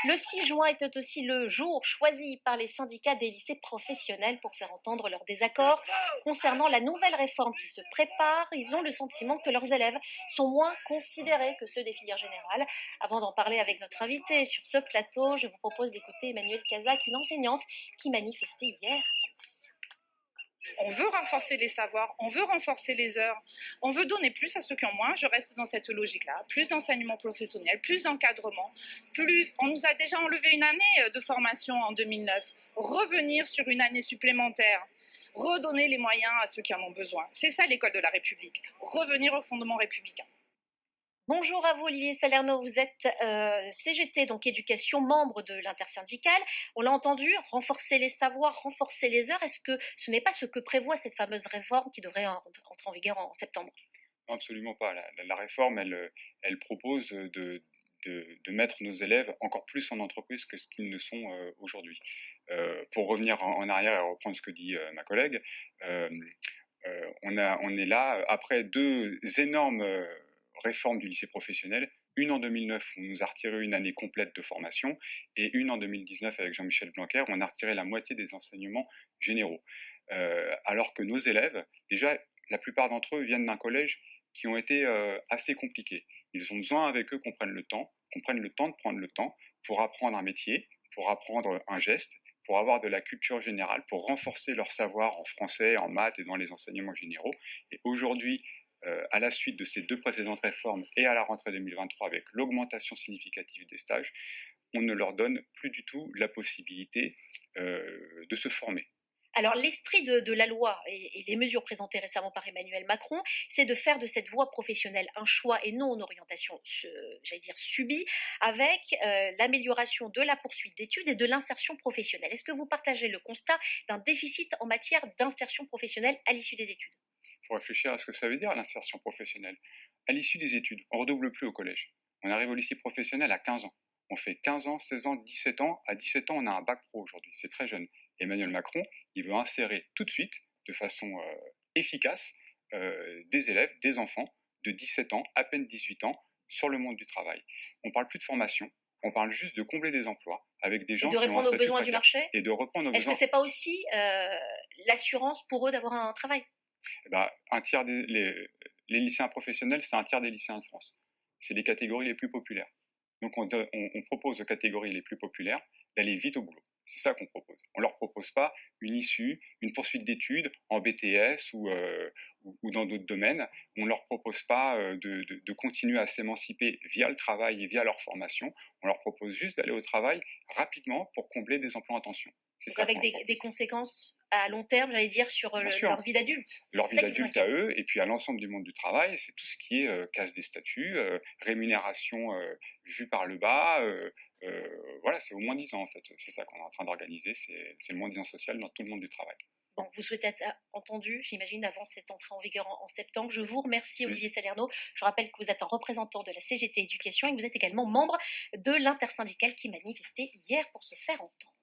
Le 6 juin était aussi le jour choisi par les syndicats des lycées professionnels pour faire entendre leurs désaccords concernant la nouvelle réforme qui se prépare. Ils ont le sentiment que leurs élèves sont moins considérés que ceux des filières générales. Avant d'en parler avec notre invité sur ce plateau, je vous propose d'écouter Emmanuelle Cazac, une enseignante qui manifestait hier à Nice. On veut renforcer les savoirs, on veut renforcer les heures, on veut donner plus à ceux qui ont moins. Je reste dans cette logique-là. Plus d'enseignement professionnel, plus d'encadrement, plus. On nous a déjà enlevé une année de formation en 2009. Revenir sur une année supplémentaire, redonner les moyens à ceux qui en ont besoin. C'est ça l'école de la République. Revenir aux fondements républicains. Bonjour à vous Olivier Salerno, vous êtes CGT, donc éducation, membre de l'intersyndicale. On l'a entendu, renforcer les savoirs, renforcer les heures. Est-ce que ce n'est pas ce que prévoit cette fameuse réforme qui devrait entrer en vigueur en septembre? Non, absolument pas. La réforme, elle propose de mettre nos élèves encore plus en entreprise que ce qu'ils ne sont aujourd'hui. Pour revenir en arrière et reprendre ce que dit ma collègue, on est là après deux énormes réformes du lycée professionnel, une en 2009 où on nous a retiré une année complète de formation et une en 2019 avec Jean-Michel Blanquer où on a retiré la moitié des enseignements généraux. Alors que nos élèves, déjà, la plupart d'entre eux viennent d'un collège qui ont été assez compliqués. Ils ont besoin avec eux qu'on prenne le temps de prendre le temps pour apprendre un métier, pour apprendre un geste, pour avoir de la culture générale, pour renforcer leur savoir en français, en maths et dans les enseignements généraux. Et aujourd'hui, à la suite de ces deux précédentes réformes et à la rentrée 2023 avec l'augmentation significative des stages, on ne leur donne plus du tout la possibilité de se former. Alors l'esprit de la loi et les mesures présentées récemment par Emmanuel Macron, c'est de faire de cette voie professionnelle un choix et non une orientation, j'allais dire, subie, avec l'amélioration de la poursuite d'études et de l'insertion professionnelle. Est-ce que vous partagez le constat d'un déficit en matière d'insertion professionnelle à l'issue des études? Il faut réfléchir à ce que ça veut dire l'insertion professionnelle. À l'issue des études, on ne redouble plus au collège. On arrive au lycée professionnel à 15 ans. On fait 15 ans, 16 ans, 17 ans. À 17 ans, on a un bac pro aujourd'hui. C'est très jeune. Emmanuel Macron, il veut insérer tout de suite, de façon efficace, des élèves, des enfants de 17 ans, à peine 18 ans, sur le monde du travail. On ne parle plus de formation, on parle juste de combler des emplois avec des gens qui ont un statut précaire. Et de répondre aux besoins du marché. Et de répondre aux besoins. Est-ce que ce n'est pas aussi l'assurance pour eux d'avoir un travail? Un tiers les lycéens professionnels, c'est un tiers des lycéens de France. C'est les catégories les plus populaires. Donc on propose aux catégories les plus populaires d'aller vite au boulot. C'est ça qu'on propose. On ne leur propose pas une issue, une poursuite d'études en BTS ou dans d'autres domaines. On ne leur propose pas de continuer à s'émanciper via le travail et via leur formation. On leur propose juste d'aller au travail rapidement pour combler des emplois en tension. Donc avec des conséquences à long terme, j'allais dire, sur leur vie d'adulte. Leur vie d'adulte à eux, et puis à l'ensemble du monde du travail, c'est tout ce qui est casse des statuts, rémunération vue par le bas, voilà, c'est au moins 10 ans en fait, c'est ça qu'on est en train d'organiser, c'est le moins 10 ans social dans tout le monde du travail. Bon, vous souhaitez être entendu, j'imagine, avant cette entrée en vigueur en septembre. Je vous remercie, Olivier Salerno. Je rappelle que vous êtes un représentant de la CGT Éducation et que vous êtes également membre de l'intersyndicale qui manifestait hier pour se faire entendre.